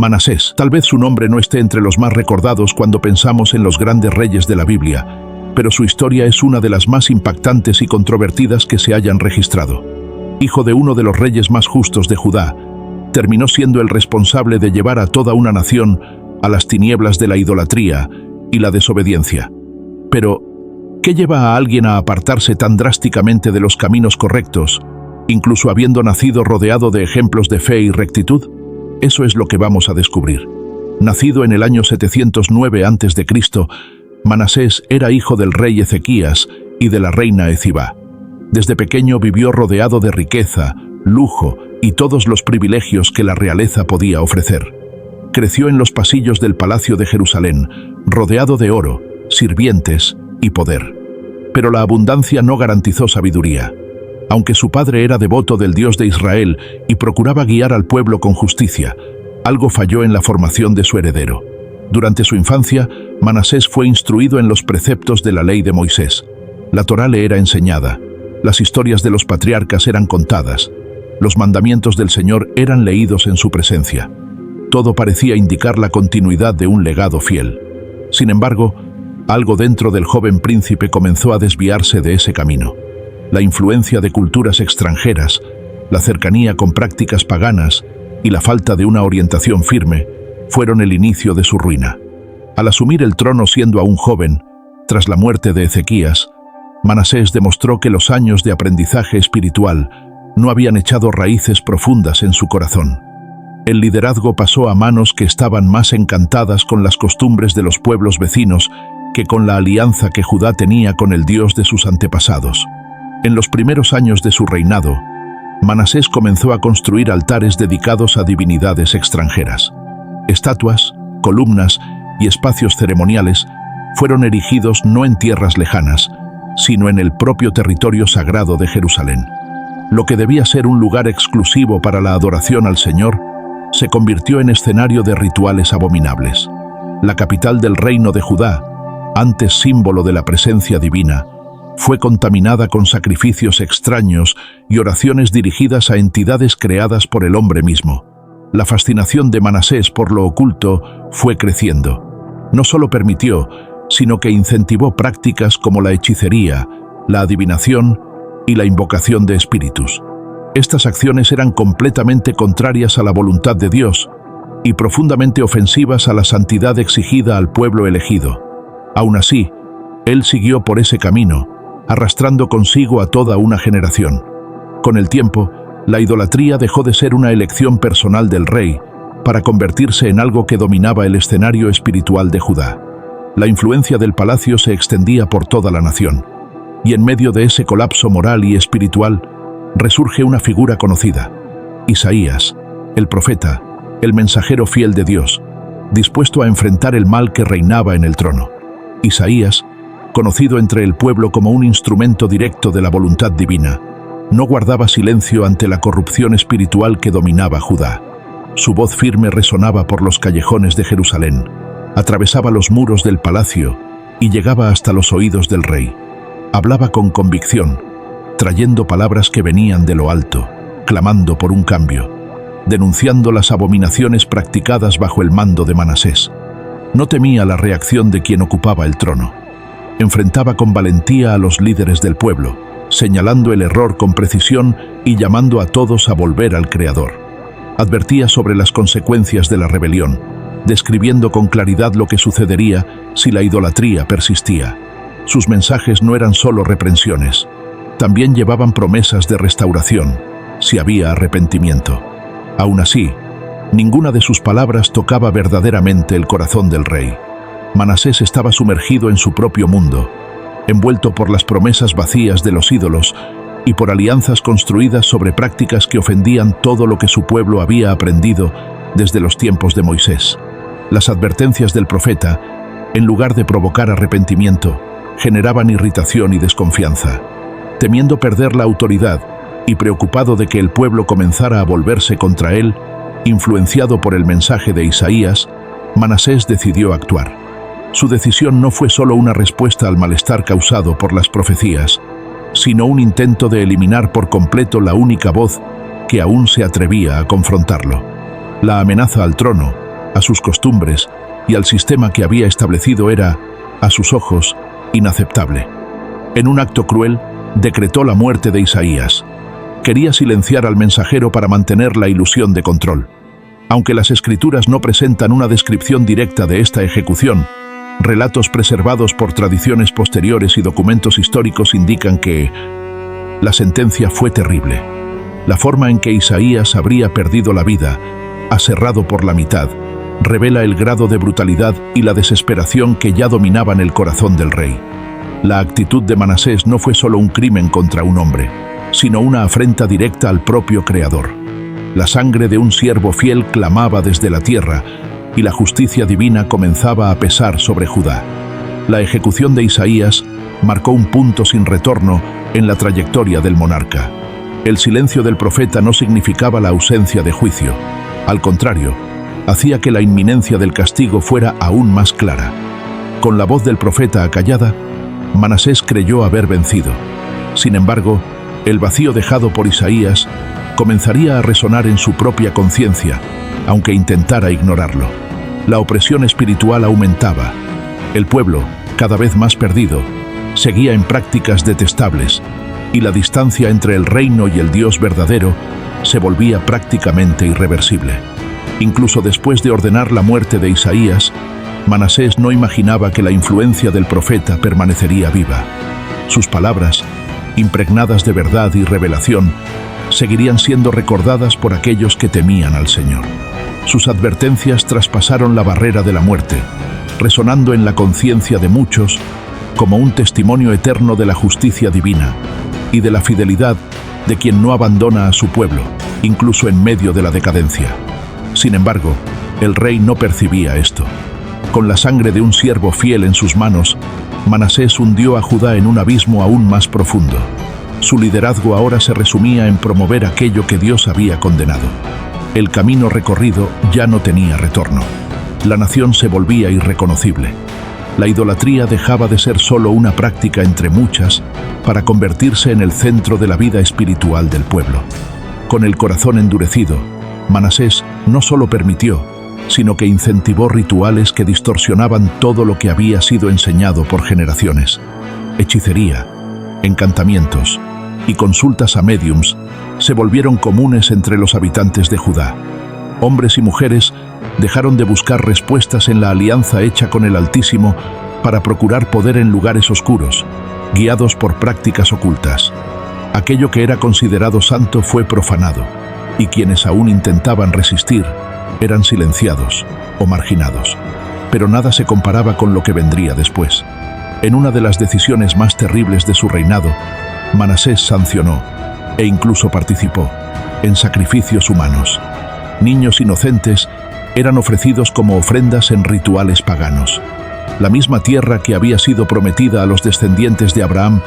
Manasés. Tal vez su nombre no esté entre los más recordados cuando pensamos en los grandes reyes de la Biblia, pero su historia es una de las más impactantes y controvertidas que se hayan registrado. Hijo de uno de los reyes más justos de Judá, terminó siendo el responsable de llevar a toda una nación a las tinieblas de la idolatría y la desobediencia. Pero, ¿qué lleva a alguien a apartarse tan drásticamente de los caminos correctos, incluso habiendo nacido rodeado de ejemplos de fe y rectitud? Eso es lo que vamos a descubrir. Nacido en el año 709 a.C., Manasés era hijo del rey Ezequías y de la reina Ezibá. Desde pequeño vivió rodeado de riqueza, lujo y todos los privilegios que la realeza podía ofrecer. Creció en los pasillos del Palacio de Jerusalén, rodeado de oro, sirvientes y poder. Pero la abundancia no garantizó sabiduría. Aunque su padre era devoto del Dios de Israel y procuraba guiar al pueblo con justicia, algo falló en la formación de su heredero. Durante su infancia, Manasés fue instruido en los preceptos de la ley de Moisés. La Torá le era enseñada, las historias de los patriarcas eran contadas, los mandamientos del Señor eran leídos en su presencia. Todo parecía indicar la continuidad de un legado fiel. Sin embargo, algo dentro del joven príncipe comenzó a desviarse de ese camino. La influencia de culturas extranjeras, la cercanía con prácticas paganas y la falta de una orientación firme fueron el inicio de su ruina. Al asumir el trono siendo aún joven, tras la muerte de Ezequías, Manasés demostró que los años de aprendizaje espiritual no habían echado raíces profundas en su corazón. El liderazgo pasó a manos que estaban más encantadas con las costumbres de los pueblos vecinos que con la alianza que Judá tenía con el Dios de sus antepasados. En los primeros años de su reinado, Manasés comenzó a construir altares dedicados a divinidades extranjeras. Estatuas, columnas y espacios ceremoniales fueron erigidos no en tierras lejanas, sino en el propio territorio sagrado de Jerusalén. Lo que debía ser un lugar exclusivo para la adoración al Señor, se convirtió en escenario de rituales abominables. La capital del reino de Judá, antes símbolo de la presencia divina, fue contaminada con sacrificios extraños y oraciones dirigidas a entidades creadas por el hombre mismo. La fascinación de Manasés por lo oculto fue creciendo. No solo permitió, sino que incentivó prácticas como la hechicería, la adivinación y la invocación de espíritus. Estas acciones eran completamente contrarias a la voluntad de Dios y profundamente ofensivas a la santidad exigida al pueblo elegido. Aún así, él siguió por ese camino, arrastrando consigo a toda una generación. Con el tiempo, la idolatría dejó de ser una elección personal del rey para convertirse en algo que dominaba el escenario espiritual de Judá. La influencia del palacio se extendía por toda la nación, y en medio de ese colapso moral y espiritual resurge una figura conocida: Isaías, el profeta, el mensajero fiel de Dios, dispuesto a enfrentar el mal que reinaba en el trono. Isaías, conocido entre el pueblo como un instrumento directo de la voluntad divina, no guardaba silencio ante la corrupción espiritual que dominaba Judá. Su voz firme resonaba por los callejones de Jerusalén, atravesaba los muros del palacio y llegaba hasta los oídos del rey. Hablaba con convicción, trayendo palabras que venían de lo alto, clamando por un cambio, denunciando las abominaciones practicadas bajo el mando de Manasés. No temía la reacción de quien ocupaba el trono. Enfrentaba con valentía a los líderes del pueblo, señalando el error con precisión y llamando a todos a volver al Creador. Advertía sobre las consecuencias de la rebelión, describiendo con claridad lo que sucedería si la idolatría persistía. Sus mensajes no eran solo reprensiones, también llevaban promesas de restauración, si había arrepentimiento. Aún así, ninguna de sus palabras tocaba verdaderamente el corazón del rey. Manasés estaba sumergido en su propio mundo, envuelto por las promesas vacías de los ídolos y por alianzas construidas sobre prácticas que ofendían todo lo que su pueblo había aprendido desde los tiempos de Moisés. Las advertencias del profeta, en lugar de provocar arrepentimiento, generaban irritación y desconfianza. Temiendo perder la autoridad y preocupado de que el pueblo comenzara a volverse contra él, influenciado por el mensaje de Isaías, Manasés decidió actuar. Su decisión no fue solo una respuesta al malestar causado por las profecías, sino un intento de eliminar por completo la única voz que aún se atrevía a confrontarlo. La amenaza al trono, a sus costumbres y al sistema que había establecido era, a sus ojos, inaceptable. En un acto cruel, decretó la muerte de Isaías. Quería silenciar al mensajero para mantener la ilusión de control. Aunque las escrituras no presentan una descripción directa de esta ejecución, relatos preservados por tradiciones posteriores y documentos históricos indican que la sentencia fue terrible. La forma en que Isaías habría perdido la vida, aserrado por la mitad, revela el grado de brutalidad y la desesperación que ya dominaban el corazón del rey. La actitud de Manasés no fue solo un crimen contra un hombre, sino una afrenta directa al propio Creador. La sangre de un siervo fiel clamaba desde la tierra, y la justicia divina comenzaba a pesar sobre Judá. La ejecución de Isaías marcó un punto sin retorno en la trayectoria del monarca. El silencio del profeta no significaba la ausencia de juicio. Al contrario, hacía que la inminencia del castigo fuera aún más clara. Con la voz del profeta acallada, Manasés creyó haber vencido. Sin embargo, el vacío dejado por Isaías comenzaría a resonar en su propia conciencia, aunque intentara ignorarlo. La opresión espiritual aumentaba. El pueblo, cada vez más perdido, seguía en prácticas detestables, y la distancia entre el reino y el Dios verdadero se volvía prácticamente irreversible. Incluso después de ordenar la muerte de Isaías, Manasés no imaginaba que la influencia del profeta permanecería viva. Sus palabras, impregnadas de verdad y revelación, seguirían siendo recordadas por aquellos que temían al Señor. Sus advertencias traspasaron la barrera de la muerte, resonando en la conciencia de muchos como un testimonio eterno de la justicia divina y de la fidelidad de quien no abandona a su pueblo, incluso en medio de la decadencia. Sin embargo, el rey no percibía esto. Con la sangre de un siervo fiel en sus manos, Manasés hundió a Judá en un abismo aún más profundo. Su liderazgo ahora se resumía en promover aquello que Dios había condenado. El camino recorrido ya no tenía retorno. La nación se volvía irreconocible. La idolatría dejaba de ser solo una práctica entre muchas para convertirse en el centro de la vida espiritual del pueblo. Con el corazón endurecido, Manasés no solo permitió, sino que incentivó rituales que distorsionaban todo lo que había sido enseñado por generaciones. Hechicería, encantamientos y consultas a médiums se volvieron comunes entre los habitantes de Judá. Hombres y mujeres dejaron de buscar respuestas en la alianza hecha con el Altísimo para procurar poder en lugares oscuros, guiados por prácticas ocultas. Aquello que era considerado santo fue profanado, y quienes aún intentaban resistir eran silenciados o marginados. Pero nada se comparaba con lo que vendría después. En una de las decisiones más terribles de su reinado, Manasés sancionó, e incluso participó, en sacrificios humanos. Niños inocentes eran ofrecidos como ofrendas en rituales paganos. La misma tierra que había sido prometida a los descendientes de Abraham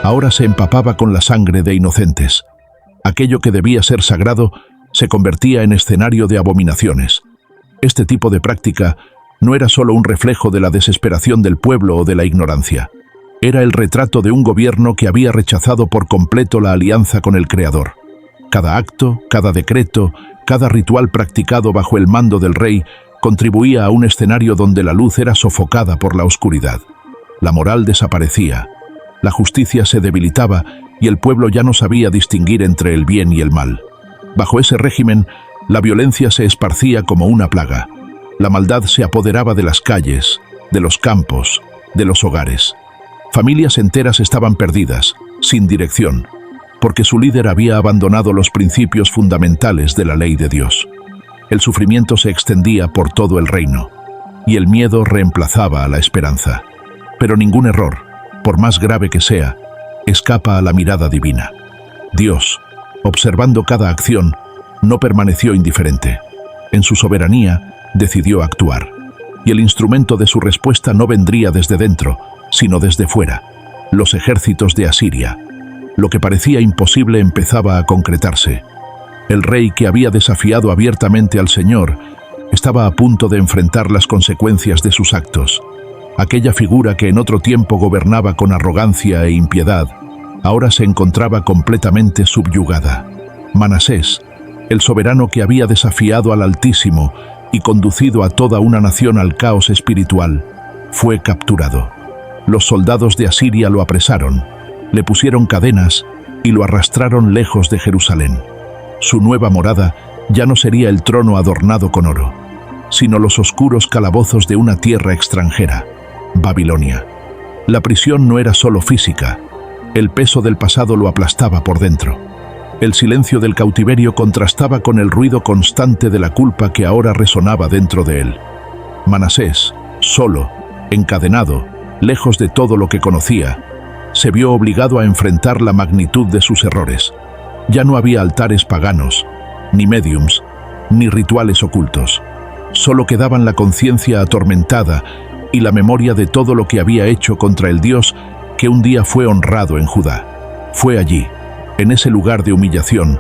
ahora se empapaba con la sangre de inocentes. Aquello que debía ser sagrado se convertía en escenario de abominaciones. Este tipo de práctica no era solo un reflejo de la desesperación del pueblo o de la ignorancia. Era el retrato de un gobierno que había rechazado por completo la alianza con el Creador. Cada acto, cada decreto, cada ritual practicado bajo el mando del rey contribuía a un escenario donde la luz era sofocada por la oscuridad. La moral desaparecía, la justicia se debilitaba y el pueblo ya no sabía distinguir entre el bien y el mal. Bajo ese régimen, la violencia se esparcía como una plaga. La maldad se apoderaba de las calles, de los campos, de los hogares. Familias enteras estaban perdidas, sin dirección, porque su líder había abandonado los principios fundamentales de la ley de Dios. El sufrimiento se extendía por todo el reino, y el miedo reemplazaba a la esperanza. Pero ningún error, por más grave que sea, escapa a la mirada divina. Dios, observando cada acción, no permaneció indiferente. En su soberanía, decidió actuar, y el instrumento de su respuesta no vendría desde dentro, sino desde fuera, los ejércitos de Asiria. Lo que parecía imposible empezaba a concretarse. El rey que había desafiado abiertamente al Señor estaba a punto de enfrentar las consecuencias de sus actos. Aquella figura que en otro tiempo gobernaba con arrogancia e impiedad, ahora se encontraba completamente subyugada. Manasés, el soberano que había desafiado al Altísimo, y conducido a toda una nación al caos espiritual, fue capturado. Los soldados de Asiria lo apresaron, le pusieron cadenas y lo arrastraron lejos de Jerusalén. Su nueva morada ya no sería el trono adornado con oro, sino los oscuros calabozos de una tierra extranjera, Babilonia. La prisión no era solo física, el peso del pasado lo aplastaba por dentro. El silencio del cautiverio contrastaba con el ruido constante de la culpa que ahora resonaba dentro de él. Manasés, solo, encadenado, lejos de todo lo que conocía, se vio obligado a enfrentar la magnitud de sus errores. Ya no había altares paganos, ni médiums, ni rituales ocultos. Solo quedaban la conciencia atormentada y la memoria de todo lo que había hecho contra el Dios que un día fue honrado en Judá. Fue allí, en ese lugar de humillación,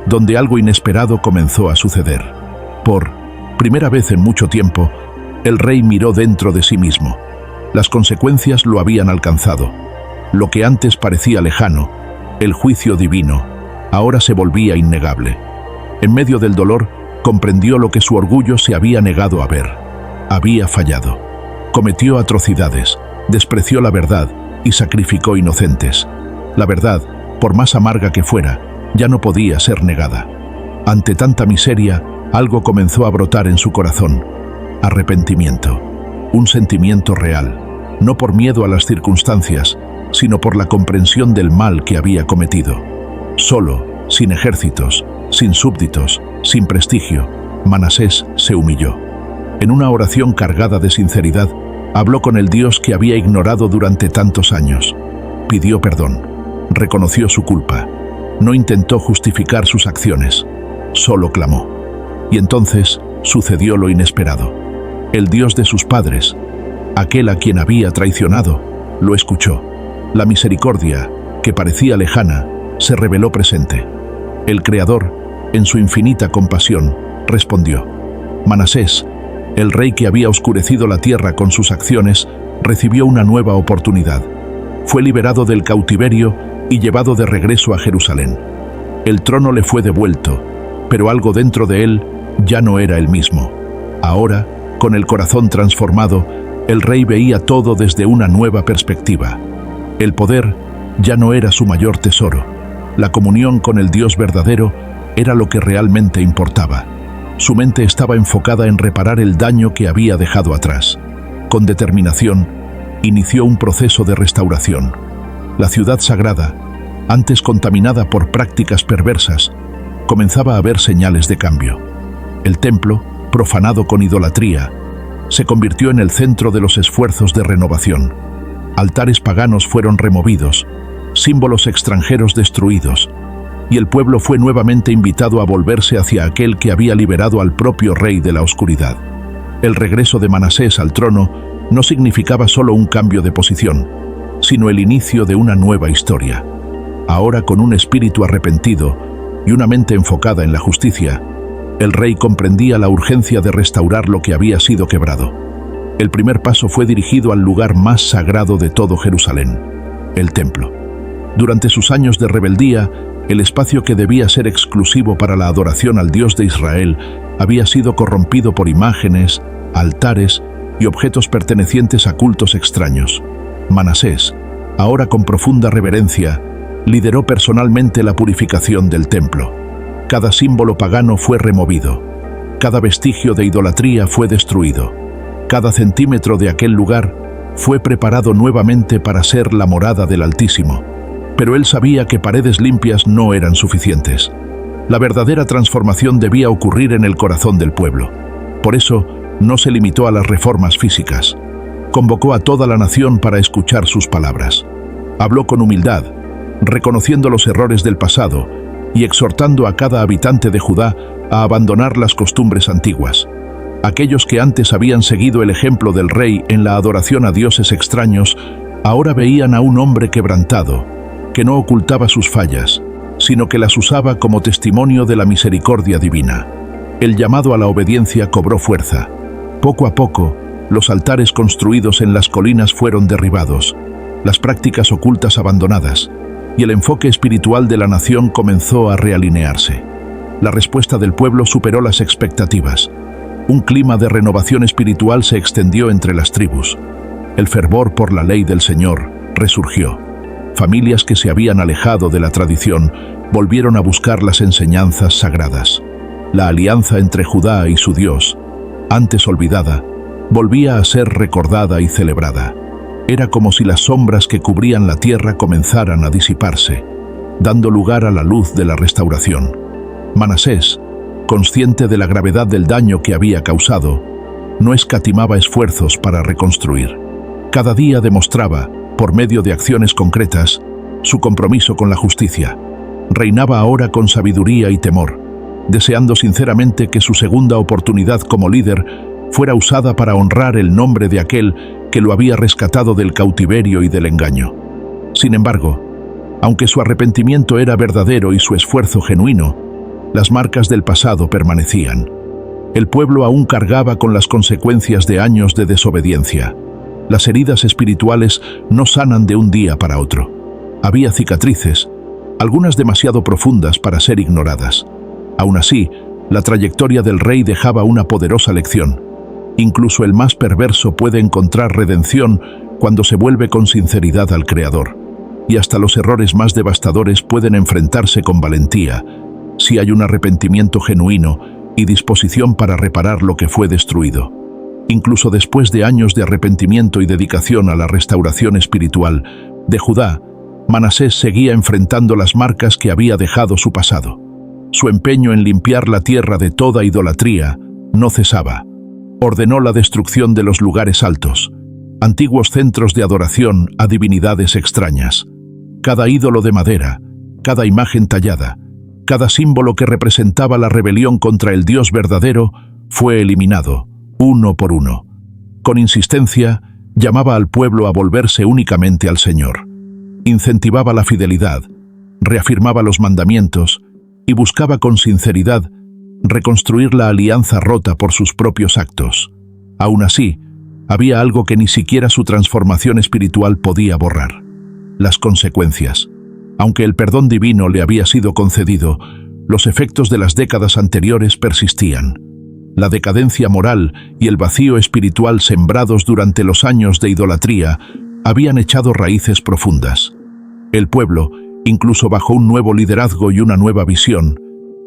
donde algo inesperado comenzó a suceder. Por primera vez en mucho tiempo, el rey miró dentro de sí mismo. Las consecuencias lo habían alcanzado. Lo que antes parecía lejano, el juicio divino, ahora se volvía innegable. En medio del dolor, comprendió lo que su orgullo se había negado a ver. Había fallado. Cometió atrocidades, despreció la verdad y sacrificó inocentes. La verdad, por más amarga que fuera, ya no podía ser negada. Ante tanta miseria, algo comenzó a brotar en su corazón. Arrepentimiento. Un sentimiento real, no por miedo a las circunstancias, sino por la comprensión del mal que había cometido. Solo, sin ejércitos, sin súbditos, sin prestigio, Manasés se humilló. En una oración cargada de sinceridad, habló con el Dios que había ignorado durante tantos años. Pidió perdón, reconoció su culpa, no intentó justificar sus acciones, solo clamó. Y entonces sucedió lo inesperado. El Dios de sus padres, aquel a quien había traicionado, lo escuchó. La misericordia, que parecía lejana, se reveló presente. El Creador, en su infinita compasión, respondió. Manasés, el rey que había oscurecido la tierra con sus acciones, recibió una nueva oportunidad. Fue liberado del cautiverio y llevado de regreso a Jerusalén. El trono le fue devuelto, pero algo dentro de él ya no era el mismo. Ahora, con el corazón transformado, el rey veía todo desde una nueva perspectiva. El poder ya no era su mayor tesoro. La comunión con el Dios verdadero era lo que realmente importaba. Su mente estaba enfocada en reparar el daño que había dejado atrás. Con determinación, inició un proceso de restauración. La ciudad sagrada, antes contaminada por prácticas perversas, comenzaba a ver señales de cambio. El templo, profanado con idolatría, se convirtió en el centro de los esfuerzos de renovación. Altares paganos fueron removidos, símbolos extranjeros destruidos, y el pueblo fue nuevamente invitado a volverse hacia aquel que había liberado al propio rey de la oscuridad. El regreso de Manasés al trono no significaba solo un cambio de posición, sino el inicio de una nueva historia. Ahora, con un espíritu arrepentido y una mente enfocada en la justicia, el rey comprendía la urgencia de restaurar lo que había sido quebrado. El primer paso fue dirigido al lugar más sagrado de todo Jerusalén, el templo. Durante sus años de rebeldía, el espacio que debía ser exclusivo para la adoración al Dios de Israel había sido corrompido por imágenes, altares y objetos pertenecientes a cultos extraños. Manasés, ahora con profunda reverencia, lideró personalmente la purificación del templo. Cada símbolo pagano fue removido. Cada vestigio de idolatría fue destruido. Cada centímetro de aquel lugar fue preparado nuevamente para ser la morada del Altísimo. Pero él sabía que paredes limpias no eran suficientes. La verdadera transformación debía ocurrir en el corazón del pueblo. Por eso, no se limitó a las reformas físicas. Convocó a toda la nación para escuchar sus palabras. Habló con humildad, reconociendo los errores del pasado y exhortando a cada habitante de Judá a abandonar las costumbres antiguas. Aquellos que antes habían seguido el ejemplo del rey en la adoración a dioses extraños, ahora veían a un hombre quebrantado, que no ocultaba sus fallas, sino que las usaba como testimonio de la misericordia divina. El llamado a la obediencia cobró fuerza. Poco a poco, los altares construidos en las colinas fueron derribados, las prácticas ocultas abandonadas, y el enfoque espiritual de la nación comenzó a realinearse. La respuesta del pueblo superó las expectativas. Un clima de renovación espiritual se extendió entre las tribus. El fervor por la ley del Señor resurgió. Familias que se habían alejado de la tradición volvieron a buscar las enseñanzas sagradas. La alianza entre Judá y su Dios, antes olvidada, volvía a ser recordada y celebrada. Era como si las sombras que cubrían la tierra comenzaran a disiparse, dando lugar a la luz de la restauración. Manasés, consciente de la gravedad del daño que había causado, no escatimaba esfuerzos para reconstruir. Cada día demostraba, por medio de acciones concretas, su compromiso con la justicia. Reinaba ahora con sabiduría y temor, deseando sinceramente que su segunda oportunidad como líder fuera usada para honrar el nombre de aquel que lo había rescatado del cautiverio y del engaño. Sin embargo, aunque su arrepentimiento era verdadero y su esfuerzo genuino, las marcas del pasado permanecían. El pueblo aún cargaba con las consecuencias de años de desobediencia. Las heridas espirituales no sanan de un día para otro. Había cicatrices, algunas demasiado profundas para ser ignoradas. Aún así, la trayectoria del rey dejaba una poderosa lección. Incluso el más perverso puede encontrar redención cuando se vuelve con sinceridad al Creador. Y hasta los errores más devastadores pueden enfrentarse con valentía, si hay un arrepentimiento genuino y disposición para reparar lo que fue destruido. Incluso después de años de arrepentimiento y dedicación a la restauración espiritual de Judá, Manasés seguía enfrentando las marcas que había dejado su pasado. Su empeño en limpiar la tierra de toda idolatría no cesaba. Ordenó la destrucción de los lugares altos, antiguos centros de adoración a divinidades extrañas. Cada ídolo de madera, cada imagen tallada, cada símbolo que representaba la rebelión contra el Dios verdadero fue eliminado, uno por uno. Con insistencia, llamaba al pueblo a volverse únicamente al Señor. Incentivaba la fidelidad, reafirmaba los mandamientos y buscaba con sinceridad reconstruir la alianza rota por sus propios actos. Aún así, había algo que ni siquiera su transformación espiritual podía borrar: las consecuencias. Aunque el perdón divino le había sido concedido, los efectos de las décadas anteriores persistían. La decadencia moral y el vacío espiritual sembrados durante los años de idolatría habían echado raíces profundas. El pueblo, incluso bajo un nuevo liderazgo y una nueva visión,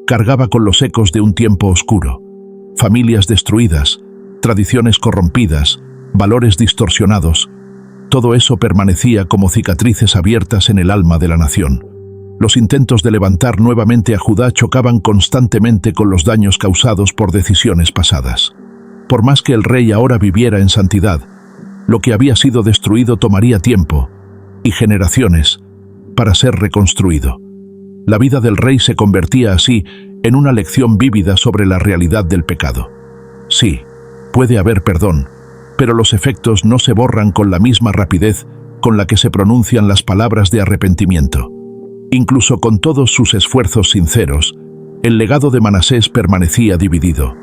cargaba con los ecos de un tiempo oscuro. Familias destruidas, tradiciones corrompidas, valores distorsionados. Todo eso permanecía como cicatrices abiertas en el alma de la nación. Los intentos de levantar nuevamente a Judá chocaban constantemente con los daños causados por decisiones pasadas. Por más que el rey ahora viviera en santidad, lo que había sido destruido tomaría tiempo y generaciones para ser reconstruido. La vida del rey se convertía así en una lección vívida sobre la realidad del pecado. Sí, puede haber perdón, pero los efectos no se borran con la misma rapidez con la que se pronuncian las palabras de arrepentimiento. Incluso con todos sus esfuerzos sinceros, el legado de Manasés permanecía dividido.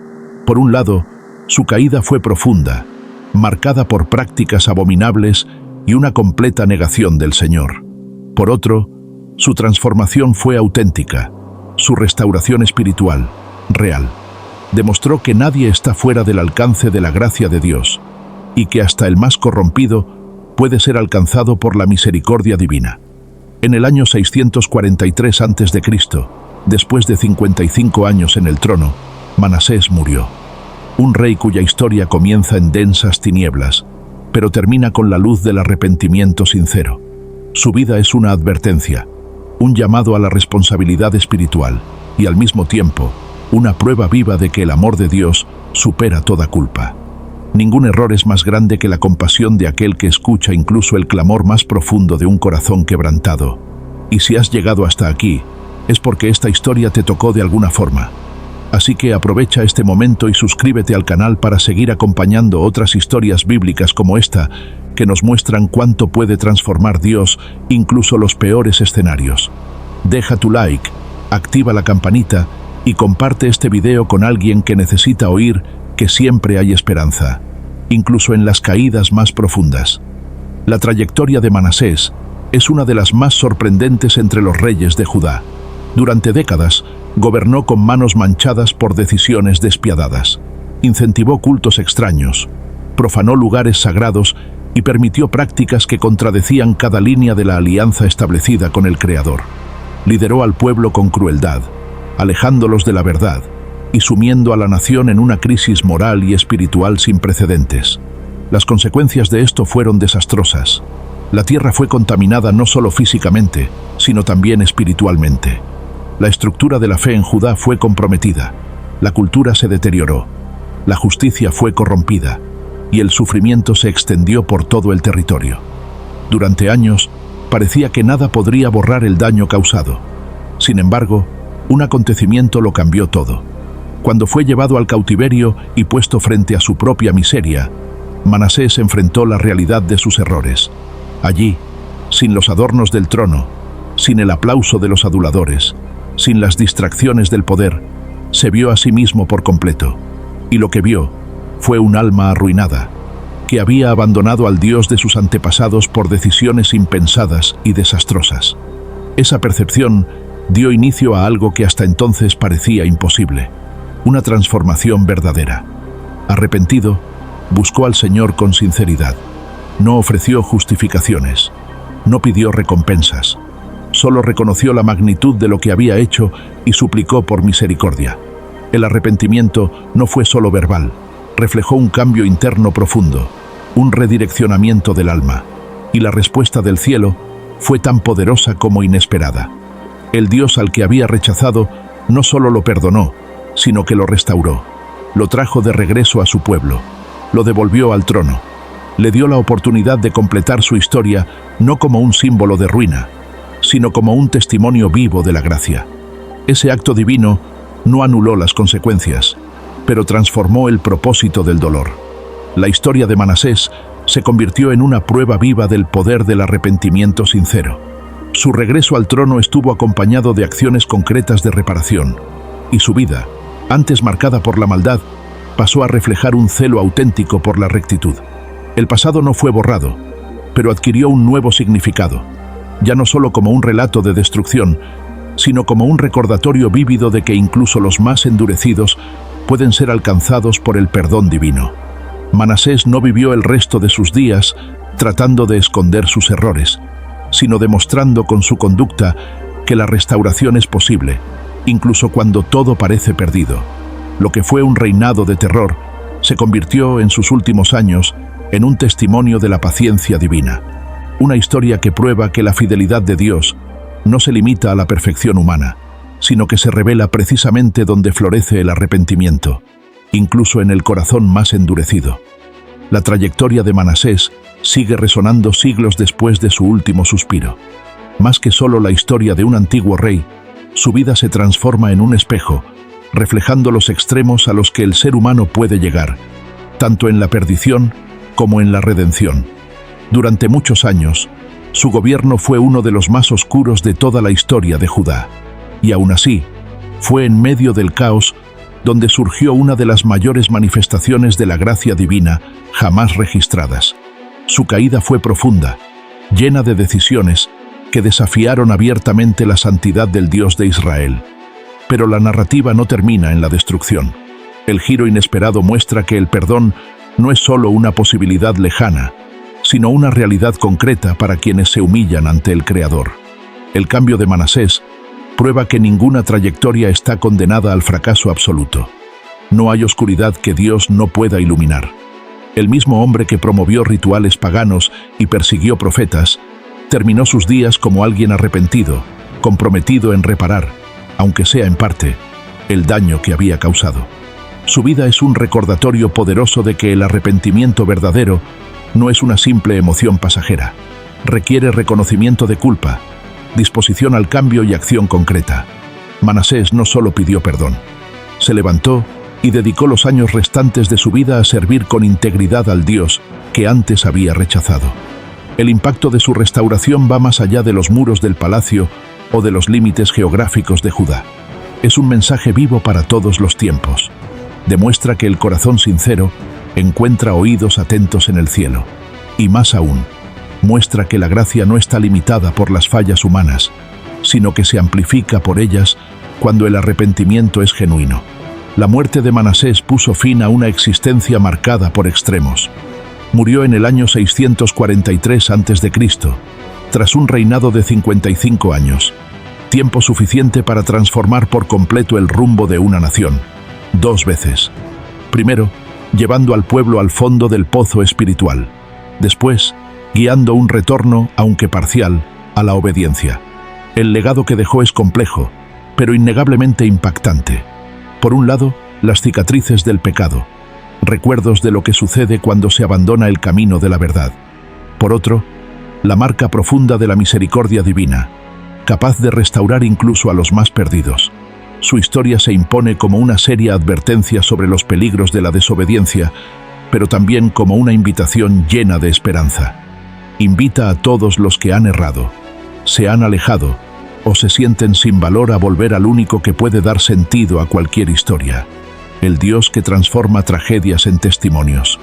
Por un lado, su caída fue profunda, marcada por prácticas abominables y una completa negación del Señor. Por otro, su transformación fue auténtica, su restauración espiritual, real. Demostró que nadie está fuera del alcance de la gracia de Dios, y que hasta el más corrompido puede ser alcanzado por la misericordia divina. En el año 643 a.C., después de 55 años en el trono, Manasés murió. Un rey cuya historia comienza en densas tinieblas, pero termina con la luz del arrepentimiento sincero. Su vida es una advertencia, un llamado a la responsabilidad espiritual y al mismo tiempo una prueba viva de que el amor de Dios supera toda culpa. Ningún error es más grande que la compasión de aquel que escucha incluso el clamor más profundo de un corazón quebrantado. Y si has llegado hasta aquí, es porque esta historia te tocó de alguna forma. Así que aprovecha este momento y suscríbete al canal para seguir acompañando otras historias bíblicas como esta, que nos muestran cuánto puede transformar Dios incluso los peores escenarios. Deja tu like, activa la campanita y comparte este video con alguien que necesita oír que siempre hay esperanza, incluso en las caídas más profundas. La trayectoria de Manasés es una de las más sorprendentes entre los reyes de Judá. Durante décadas, gobernó con manos manchadas por decisiones despiadadas. Incentivó cultos extraños, profanó lugares sagrados y permitió prácticas que contradecían cada línea de la alianza establecida con el Creador. Lideró al pueblo con crueldad, alejándolos de la verdad y sumiendo a la nación en una crisis moral y espiritual sin precedentes. Las consecuencias de esto fueron desastrosas. La tierra fue contaminada no solo físicamente, sino también espiritualmente. La estructura de la fe en Judá fue comprometida, la cultura se deterioró, la justicia fue corrompida y el sufrimiento se extendió por todo el territorio. Durante años, parecía que nada podría borrar el daño causado. Sin embargo, un acontecimiento lo cambió todo. Cuando fue llevado al cautiverio y puesto frente a su propia miseria, Manasés enfrentó la realidad de sus errores. Allí, sin los adornos del trono, sin el aplauso de los aduladores, sin las distracciones del poder, se vio a sí mismo por completo. Y lo que vio fue un alma arruinada, que había abandonado al Dios de sus antepasados por decisiones impensadas y desastrosas. Esa percepción dio inicio a algo que hasta entonces parecía imposible, una transformación verdadera. Arrepentido, buscó al Señor con sinceridad. No ofreció justificaciones, no pidió recompensas, solo reconoció la magnitud de lo que había hecho y suplicó por misericordia. El arrepentimiento no fue solo verbal, reflejó un cambio interno profundo, un redireccionamiento del alma, y la respuesta del cielo fue tan poderosa como inesperada. El Dios al que había rechazado no solo lo perdonó, sino que lo restauró, lo trajo de regreso a su pueblo, lo devolvió al trono, le dio la oportunidad de completar su historia no como un símbolo de ruina, sino como un testimonio vivo de la gracia. Ese acto divino no anuló las consecuencias, pero transformó el propósito del dolor. La historia de Manasés se convirtió en una prueba viva del poder del arrepentimiento sincero. Su regreso al trono estuvo acompañado de acciones concretas de reparación, y su vida, antes marcada por la maldad, pasó a reflejar un celo auténtico por la rectitud. El pasado no fue borrado, pero adquirió un nuevo significado, ya no solo como un relato de destrucción, sino como un recordatorio vívido de que incluso los más endurecidos pueden ser alcanzados por el perdón divino. Manasés no vivió el resto de sus días tratando de esconder sus errores, sino demostrando con su conducta que la restauración es posible, incluso cuando todo parece perdido. Lo que fue un reinado de terror se convirtió en sus últimos años en un testimonio de la paciencia divina. Una historia que prueba que la fidelidad de Dios no se limita a la perfección humana, sino que se revela precisamente donde florece el arrepentimiento, incluso en el corazón más endurecido. La trayectoria de Manasés sigue resonando siglos después de su último suspiro. Más que solo la historia de un antiguo rey, su vida se transforma en un espejo, reflejando los extremos a los que el ser humano puede llegar, tanto en la perdición como en la redención. Durante muchos años, su gobierno fue uno de los más oscuros de toda la historia de Judá, y aún así, fue en medio del caos donde surgió una de las mayores manifestaciones de la gracia divina jamás registradas. Su caída fue profunda, llena de decisiones que desafiaron abiertamente la santidad del Dios de Israel. Pero la narrativa no termina en la destrucción. El giro inesperado muestra que el perdón no es solo una posibilidad lejana, sino una realidad concreta para quienes se humillan ante el Creador. El cambio de Manasés prueba que ninguna trayectoria está condenada al fracaso absoluto. No hay oscuridad que Dios no pueda iluminar. El mismo hombre que promovió rituales paganos y persiguió profetas, terminó sus días como alguien arrepentido, comprometido en reparar, aunque sea en parte, el daño que había causado. Su vida es un recordatorio poderoso de que el arrepentimiento verdadero no es una simple emoción pasajera. Requiere reconocimiento de culpa, disposición al cambio y acción concreta. Manasés no solo pidió perdón, se levantó y dedicó los años restantes de su vida a servir con integridad al Dios que antes había rechazado. El impacto de su restauración va más allá de los muros del palacio o de los límites geográficos de Judá. Es un mensaje vivo para todos los tiempos. Demuestra que el corazón sincero encuentra oídos atentos en el cielo. Y más aún, muestra que la gracia no está limitada por las fallas humanas, sino que se amplifica por ellas cuando el arrepentimiento es genuino. La muerte de Manasés puso fin a una existencia marcada por extremos. Murió en el año 643 a.C., tras un reinado de 55 años, tiempo suficiente para transformar por completo el rumbo de una nación, 2 veces. Primero, llevando al pueblo al fondo del pozo espiritual. Después, guiando un retorno, aunque parcial, a la obediencia. El legado que dejó es complejo, pero innegablemente impactante. Por un lado, las cicatrices del pecado, recuerdos de lo que sucede cuando se abandona el camino de la verdad. Por otro, la marca profunda de la misericordia divina, capaz de restaurar incluso a los más perdidos. Su historia se impone como una seria advertencia sobre los peligros de la desobediencia, pero también como una invitación llena de esperanza. Invita a todos los que han errado, se han alejado o se sienten sin valor a volver al único que puede dar sentido a cualquier historia, el Dios que transforma tragedias en testimonios.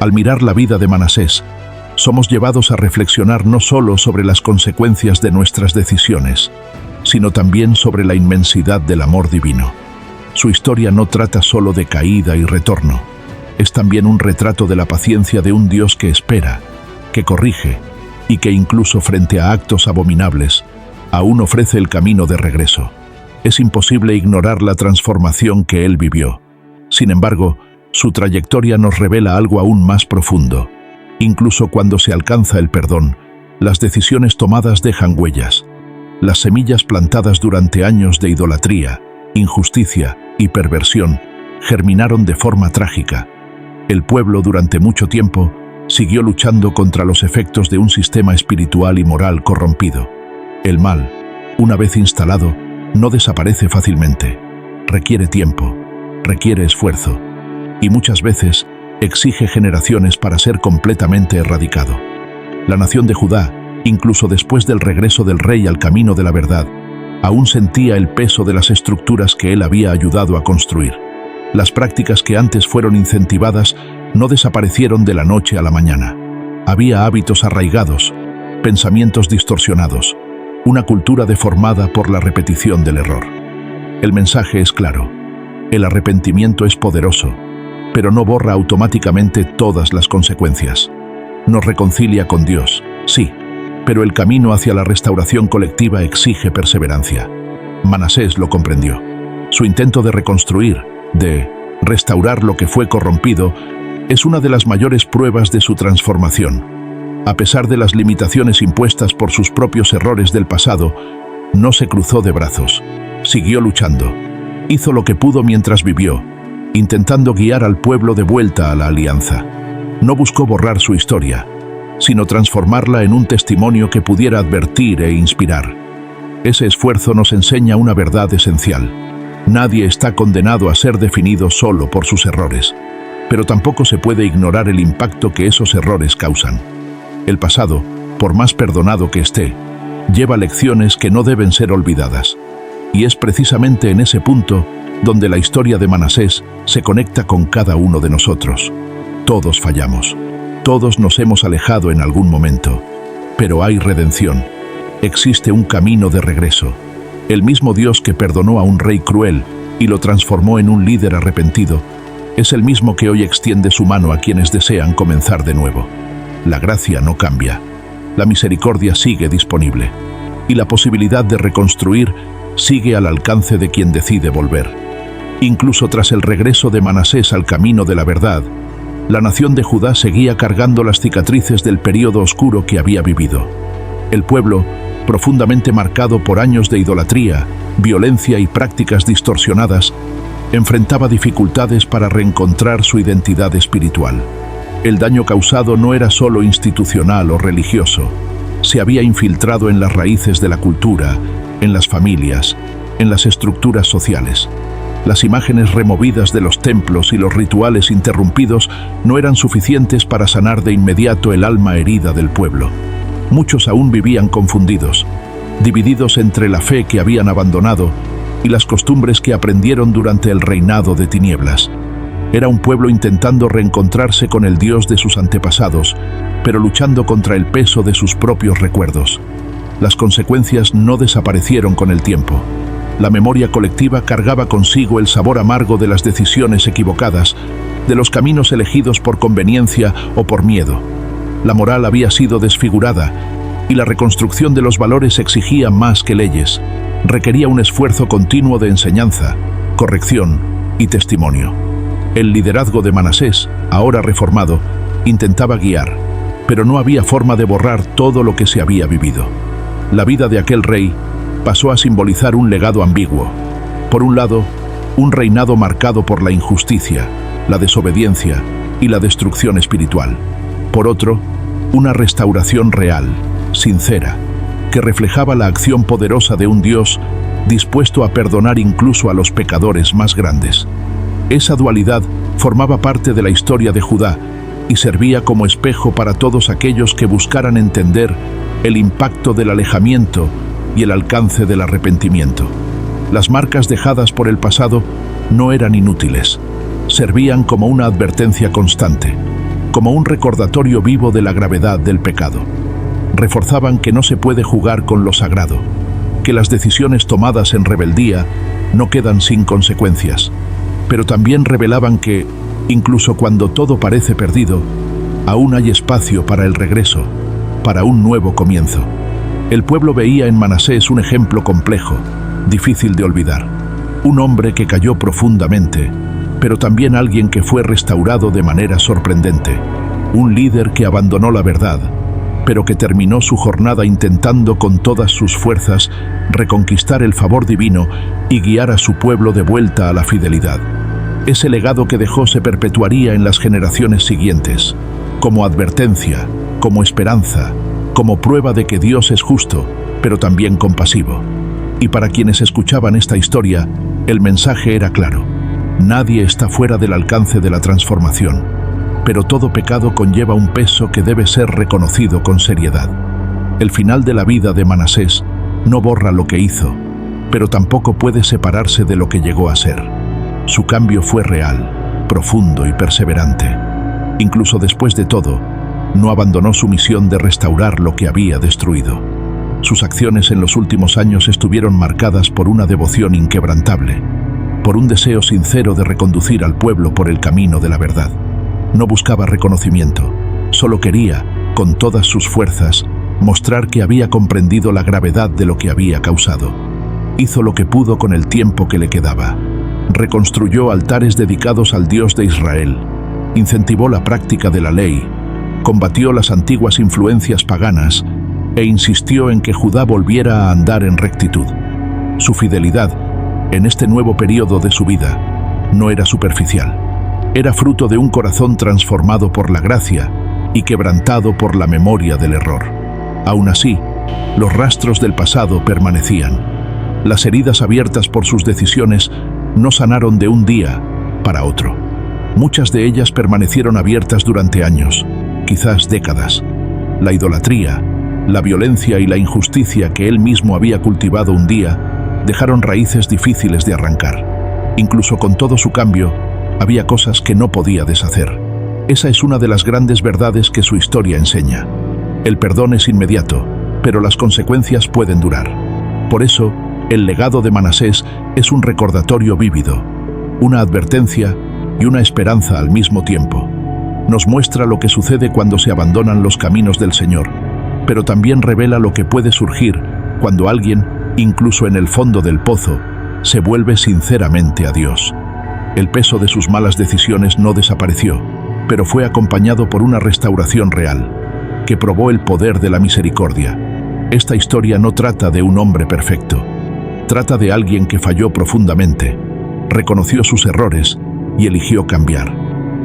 Al mirar la vida de Manasés, somos llevados a reflexionar no solo sobre las consecuencias de nuestras decisiones, sino también sobre la inmensidad del amor divino. Su historia no trata solo de caída y retorno, es también un retrato de la paciencia de un Dios que espera, que corrige y que incluso frente a actos abominables, aún ofrece el camino de regreso. Es imposible ignorar la transformación que él vivió. Sin embargo, su trayectoria nos revela algo aún más profundo. Incluso cuando se alcanza el perdón, las decisiones tomadas dejan huellas. Las semillas plantadas durante años de idolatría, injusticia y perversión germinaron de forma trágica. El pueblo durante mucho tiempo siguió luchando contra los efectos de un sistema espiritual y moral corrompido. El mal, una vez instalado, no desaparece fácilmente. Requiere tiempo, requiere esfuerzo y muchas veces exige generaciones para ser completamente erradicado. La nación de Judá, incluso después del regreso del rey al camino de la verdad, aún sentía el peso de las estructuras que él había ayudado a construir. Las prácticas que antes fueron incentivadas no desaparecieron de la noche a la mañana. Había hábitos arraigados, pensamientos distorsionados, una cultura deformada por la repetición del error. El mensaje es claro. El arrepentimiento es poderoso, pero no borra automáticamente todas las consecuencias. Nos reconcilia con Dios, sí, pero el camino hacia la restauración colectiva exige perseverancia. Manasés lo comprendió. Su intento de reconstruir, de restaurar lo que fue corrompido, es una de las mayores pruebas de su transformación. A pesar de las limitaciones impuestas por sus propios errores del pasado, no se cruzó de brazos. Siguió luchando. Hizo lo que pudo mientras vivió, intentando guiar al pueblo de vuelta a la alianza. No buscó borrar su historia, sino transformarla en un testimonio que pudiera advertir e inspirar. Ese esfuerzo nos enseña una verdad esencial. Nadie está condenado a ser definido solo por sus errores, pero tampoco se puede ignorar el impacto que esos errores causan. El pasado, por más perdonado que esté, lleva lecciones que no deben ser olvidadas. Y es precisamente en ese punto donde la historia de Manasés se conecta con cada uno de nosotros. Todos fallamos. Todos nos hemos alejado en algún momento. Pero hay redención. Existe un camino de regreso. El mismo Dios que perdonó a un rey cruel y lo transformó en un líder arrepentido, es el mismo que hoy extiende su mano a quienes desean comenzar de nuevo. La gracia no cambia. La misericordia sigue disponible. Y la posibilidad de reconstruir sigue al alcance de quien decide volver. Incluso tras el regreso de Manasés al camino de la verdad, la nación de Judá seguía cargando las cicatrices del período oscuro que había vivido. El pueblo, profundamente marcado por años de idolatría, violencia y prácticas distorsionadas, enfrentaba dificultades para reencontrar su identidad espiritual. El daño causado no era solo institucional o religioso, se había infiltrado en las raíces de la cultura, en las familias, en las estructuras sociales. Las imágenes removidas de los templos y los rituales interrumpidos no eran suficientes para sanar de inmediato el alma herida del pueblo. Muchos aún vivían confundidos, divididos entre la fe que habían abandonado y las costumbres que aprendieron durante el reinado de tinieblas. Era un pueblo intentando reencontrarse con el Dios de sus antepasados, pero luchando contra el peso de sus propios recuerdos. Las consecuencias no desaparecieron con el tiempo. La memoria colectiva cargaba consigo el sabor amargo de las decisiones equivocadas, de los caminos elegidos por conveniencia o por miedo. La moral había sido desfigurada y la reconstrucción de los valores exigía más que leyes. Requería un esfuerzo continuo de enseñanza, corrección y testimonio. El liderazgo de Manasés, ahora reformado, intentaba guiar, pero no había forma de borrar todo lo que se había vivido. La vida de aquel rey pasó a simbolizar un legado ambiguo. Por un lado, un reinado marcado por la injusticia, la desobediencia y la destrucción espiritual. Por otro, una restauración real, sincera, que reflejaba la acción poderosa de un Dios dispuesto a perdonar incluso a los pecadores más grandes. Esa dualidad formaba parte de la historia de Judá y servía como espejo para todos aquellos que buscaran entender el impacto del alejamiento y el alcance del arrepentimiento. Las marcas dejadas por el pasado no eran inútiles, servían como una advertencia constante, como un recordatorio vivo de la gravedad del pecado. Reforzaban que no se puede jugar con lo sagrado, que las decisiones tomadas en rebeldía no quedan sin consecuencias, pero también revelaban que, incluso cuando todo parece perdido, aún hay espacio para el regreso, para un nuevo comienzo. El pueblo veía en Manasés un ejemplo complejo, difícil de olvidar. Un hombre que cayó profundamente, pero también alguien que fue restaurado de manera sorprendente. Un líder que abandonó la verdad, pero que terminó su jornada intentando con todas sus fuerzas reconquistar el favor divino y guiar a su pueblo de vuelta a la fidelidad. Ese legado que dejó se perpetuaría en las generaciones siguientes, como advertencia, como esperanza, como prueba de que Dios es justo, pero también compasivo. Y para quienes escuchaban esta historia, el mensaje era claro: nadie está fuera del alcance de la transformación, pero todo pecado conlleva un peso que debe ser reconocido con seriedad. El final de la vida de Manasés no borra lo que hizo, pero tampoco puede separarse de lo que llegó a ser. Su cambio fue real, profundo y perseverante. Incluso después de todo, no abandonó su misión de restaurar lo que había destruido. Sus acciones en los últimos años estuvieron marcadas por una devoción inquebrantable, por un deseo sincero de reconducir al pueblo por el camino de la verdad. No buscaba reconocimiento, solo quería, con todas sus fuerzas, mostrar que había comprendido la gravedad de lo que había causado. Hizo lo que pudo con el tiempo que le quedaba. Reconstruyó altares dedicados al Dios de Israel, incentivó la práctica de la ley, combatió las antiguas influencias paganas e insistió en que Judá volviera a andar en rectitud. Su fidelidad, en este nuevo periodo de su vida, no era superficial. Era fruto de un corazón transformado por la gracia y quebrantado por la memoria del error. Aún así, los rastros del pasado permanecían. Las heridas abiertas por sus decisiones no sanaron de un día para otro. Muchas de ellas permanecieron abiertas durante años, quizás décadas. La idolatría, la violencia y la injusticia que él mismo había cultivado un día dejaron raíces difíciles de arrancar. Incluso con todo su cambio, había cosas que no podía deshacer. Esa es una de las grandes verdades que su historia enseña. El perdón es inmediato, pero las consecuencias pueden durar. Por eso, el legado de Manasés es un recordatorio vívido, una advertencia y una esperanza al mismo tiempo. Nos muestra lo que sucede cuando se abandonan los caminos del Señor, pero también revela lo que puede surgir cuando alguien, incluso en el fondo del pozo, se vuelve sinceramente a Dios. El peso de sus malas decisiones no desapareció, pero fue acompañado por una restauración real, que probó el poder de la misericordia. Esta historia no trata de un hombre perfecto, trata de alguien que falló profundamente, reconoció sus errores y eligió cambiar.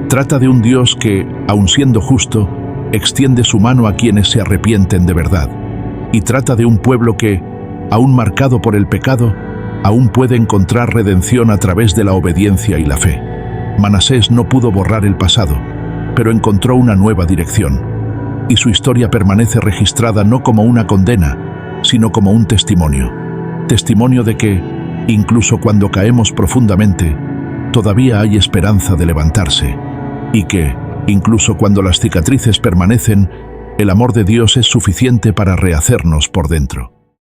Trata de un Dios que, aun siendo justo, extiende su mano a quienes se arrepienten de verdad. Y trata de un pueblo que, aún marcado por el pecado, aún puede encontrar redención a través de la obediencia y la fe. Manasés no pudo borrar el pasado, pero encontró una nueva dirección. Y su historia permanece registrada no como una condena, sino como un testimonio. Testimonio de que, incluso cuando caemos profundamente, todavía hay esperanza de levantarse. Y que, incluso cuando las cicatrices permanecen, el amor de Dios es suficiente para rehacernos por dentro.